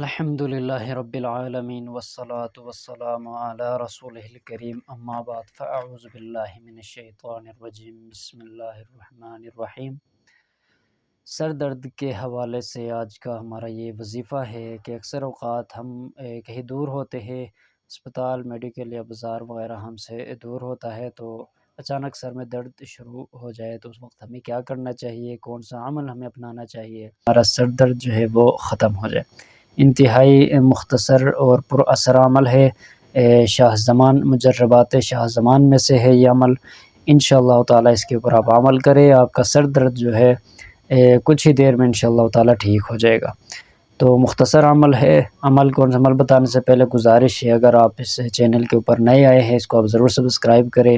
الحمد للہ رب العالمین والصلاة والسلام علی رسولہ الکریم اما بعد فاعوذ باللہ من الشیطان الرجیم بسم اللہ الرحمن الرحیم۔ سر درد کے حوالے سے آج کا ہمارا یہ وظیفہ ہے کہ اکثر اوقات ہم کہیں دور ہوتے ہیں، اسپتال، میڈیکل یا بازار وغیرہ ہم سے دور ہوتا ہے، تو اچانک سر میں درد شروع ہو جائے تو اس وقت ہمیں کیا کرنا چاہیے، کون سا عمل ہمیں اپنانا چاہیے ہمارا سر درد جو ہے وہ ختم ہو جائے۔ انتہائی مختصر اور پر اثر عمل ہے، شاہ زمان مجربات شاہ زمان میں سے ہے یہ عمل۔ انشاءاللہ تعالی اس کے اوپر آپ عمل کریں، آپ کا سر درد جو ہے کچھ ہی دیر میں انشاءاللہ تعالی ٹھیک ہو جائے گا۔ تو مختصر عمل ہے، کون سا عمل بتانے سے پہلے گزارش ہے، اگر آپ اس چینل کے اوپر نئے آئے ہیں اس کو آپ ضرور سبسکرائب کریں۔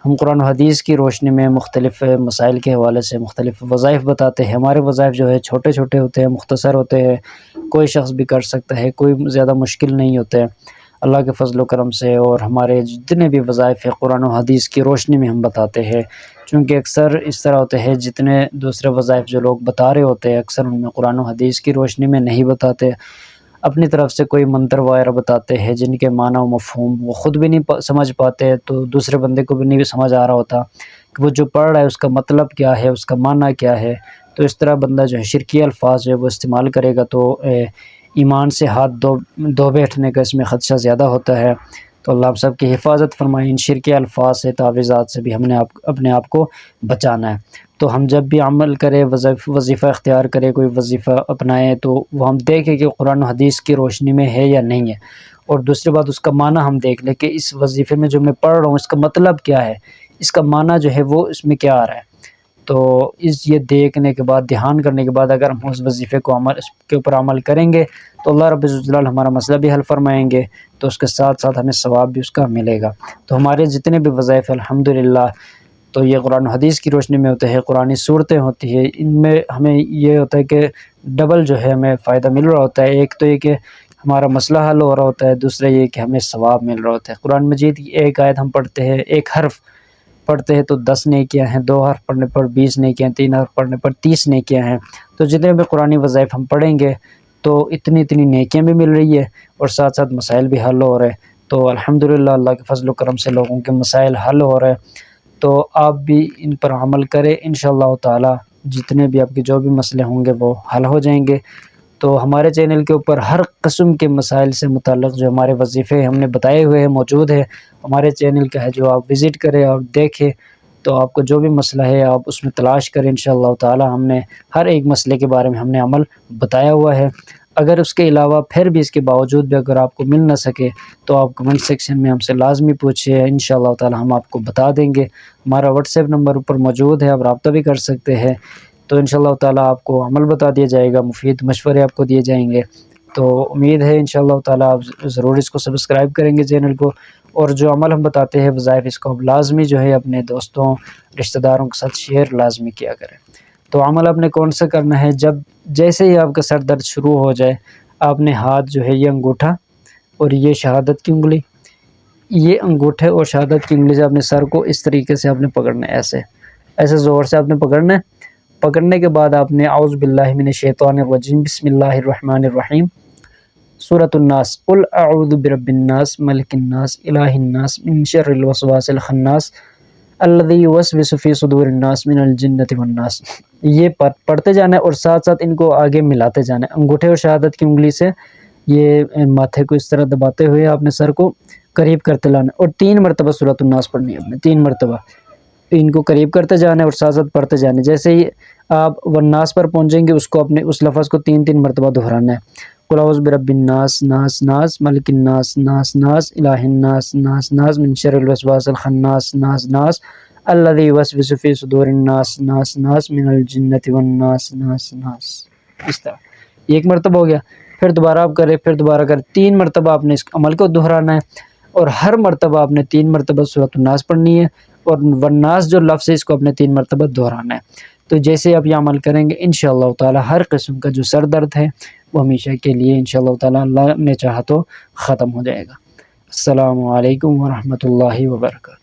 ہم قرآن و حدیث کی روشنی میں مختلف مسائل کے حوالے سے مختلف وظائف بتاتے ہیں۔ ہمارے وظائف جو ہے چھوٹے چھوٹے ہوتے ہیں، مختصر ہوتے ہیں، کوئی شخص بھی کر سکتا ہے، کوئی زیادہ مشکل نہیں ہوتے اللہ کے فضل و کرم سے۔ اور ہمارے جتنے بھی وظائف ہیں قرآن و حدیث کی روشنی میں ہم بتاتے ہیں، چونکہ اکثر اس طرح ہوتے ہیں جتنے دوسرے وظائف جو لوگ بتا رہے ہوتے ہیں اکثر ان میں قرآن و حدیث کی روشنی میں نہیں بتاتے، اپنی طرف سے کوئی منتر وغیرہ بتاتے ہیں جن کے معنی و مفہوم وہ خود بھی نہیں سمجھ پاتے، تو دوسرے بندے کو بھی نہیں سمجھ آ رہا ہوتا کہ وہ جو پڑھ رہا ہے اس کا مطلب کیا ہے، اس کا معنی کیا ہے۔ تو اس طرح بندہ جو ہے شرکی الفاظ جو ہے وہ استعمال کرے گا تو ایمان سے ہاتھ دھو بیٹھنے کا اس میں خدشہ زیادہ ہوتا ہے۔ تو اللہ آپ سب کی حفاظت فرمائے، ان شرکی الفاظ سے، تعویذات سے بھی ہم نے اپنے آپ کو بچانا ہے۔ تو ہم جب بھی عمل کریں، وظیفہ اختیار کریں، کوئی وظیفہ اپنائیں، تو وہ ہم دیکھیں کہ قرآن و حدیث کی روشنی میں ہے یا نہیں ہے، اور دوسری بات اس کا معنی ہم دیکھ لیں کہ اس وظیفے میں جو میں پڑھ رہا ہوں اس کا مطلب کیا ہے، اس کا معنی جو ہے وہ اس میں کیا آ رہا ہے۔ تو یہ دیکھنے کے بعد، دھیان کرنے کے بعد اگر ہم اس وظیفے کو اس کے اوپر عمل کریں گے تو اللہ رب الجلال ہمارا مسئلہ بھی حل فرمائیں گے، تو اس کے ساتھ ساتھ ہمیں ثواب بھی اس کا ملے گا۔ تو ہمارے جتنے بھی وظائف الحمدللہ تو یہ قرآن و حدیث کی روشنی میں ہوتے ہیں، قرآنی صورتیں ہوتی ہیں، ان میں ہمیں یہ ہوتا ہے کہ ڈبل جو ہے ہمیں فائدہ مل رہا ہوتا ہے۔ ایک تو یہ کہ ہمارا مسئلہ حل ہو رہا ہوتا ہے، دوسرا یہ کہ ہمیں ثواب مل رہا ہوتا ہے۔ قرآن مجید کی ایک آیت ہم پڑھتے ہیں، ایک حرف پڑھتے ہیں تو 10 نیکیاں ہیں، 2 حرف پڑھنے پر 20 نیکیاں، 3 حرف پڑھنے پر 30 نیکیاں ہیں۔ تو جتنے بھی قرآنی وظائف ہم پڑھیں گے تو اتنی نیکیاں بھی مل رہی ہے اور ساتھ ساتھ مسائل بھی حل ہو رہے ہیں۔ تو الحمدللہ اللہ کے فضل و کرم سے لوگوں کے مسائل حل ہو رہے ہیں، تو آپ بھی ان پر عمل کریں، انشاءاللہ تعالی جتنے بھی آپ کے جو بھی مسئلے ہوں گے وہ حل ہو جائیں گے۔ تو ہمارے چینل کے اوپر ہر قسم کے مسائل سے متعلق جو ہمارے وظیفے ہم نے بتائے ہوئے ہیں موجود ہے، ہمارے چینل کا ہے، جو آپ وزٹ کریں اور دیکھیں، تو آپ کو جو بھی مسئلہ ہے آپ اس میں تلاش کریں، انشاءاللہ تعالی ہم نے ہر ایک مسئلے کے بارے میں ہم نے عمل بتایا ہوا ہے۔ اگر اس کے علاوہ پھر بھی اس کے باوجود بھی اگر آپ کو مل نہ سکے تو آپ کمنٹ سیکشن میں ہم سے لازمی پوچھیں، انشاءاللہ تعالی ہم آپ کو بتا دیں گے۔ ہمارا واٹس ایپ نمبر اوپر موجود ہے، آپ رابطہ بھی کر سکتے ہیں، تو انشاءاللہ تعالی آپ کو عمل بتا دیا جائے گا، مفید مشورے آپ کو دیے جائیں گے۔ تو امید ہے انشاءاللہ تعالی آپ ضرور اس کو سبسکرائب کریں گے چینل کو، اور جو عمل ہم بتاتے ہیں وظائف اس کو آپ لازمی جو ہے اپنے دوستوں رشتہ داروں کے ساتھ شیئر لازمی کیا کریں۔ تو عمل آپ نے کون سا کرنا ہے، جیسے ہی آپ کا سر درد شروع ہو جائے، آپ نے ہاتھ جو ہے یہ انگوٹھا اور یہ شہادت کی انگلی، یہ انگوٹھے اور شہادت کی انگلی سے اپنے سر کو اس طریقے سے آپ نے پکڑنا ہے، ایسے زور سے آپ نے پکڑنا ہے۔ پکڑنے کے بعد آپ نے اعوذ باللہ من الشیطان الرجیم بسم اللہ الرحمن الرحیم، سورۃ الناس، قل اعوذ برب الناس ملک الناس الہ الناس من شر الوسواس الخناس الذی یوسوس فی صدور الناس من الجنۃ والناس۔ یہ پڑھتے جانا ہے اور ساتھ ساتھ ان کو آگے ملاتے جانا ہے، انگوٹھے اور شہادت کی انگلی سے یہ ماتھے کو اس طرح دباتے ہوئے آپ نے سر کو قریب کرتے لانا ہے، اور 3 مرتبہ سورۃ الناس پڑھنی ہے آپ نے، 3 مرتبہ ان کو قریب کرتے جانا ہے اور ساتھ ساتھ پڑھتے جانا ہے۔ جیسے ہی آپ والناس پر پہنچیں گے اس کو اپنے اس لفظ کو 3 مرتبہ دہرانا ہے، قل اعوذ برب الناس، ناس ناس، ملک الناس، ناس ناس، الہ الناس، ناس ناس، من شر الوسواس الخناس، ناس ناس، الذی یوسوس فی صدور الناس، ناس ناس، من الجنۃ والناس، ناس ناس۔ اس طرح 1 مرتبہ ہو گیا، پھر دوبارہ آپ کریں، پھر دوبارہ کریں، 3 مرتبہ آپ نے اس عمل کو دہرانا ہے، اور ہر مرتبہ آپ نے 3 مرتبہ سورۃ الناس پڑھنی ہے، اور والناس جو لفظ ہے اس کو اپنے 3 مرتبہ دہرانا ہے۔ تو جیسے آپ یہ عمل کریں گے انشاءاللہ تعالی ہر قسم کا جو سر درد ہے وہ ہمیشہ کے لیے انشاءاللہ تعالی اللہ نے چاہا تو ختم ہو جائے گا۔ السلام علیکم ورحمۃ اللہ وبرکاتہ۔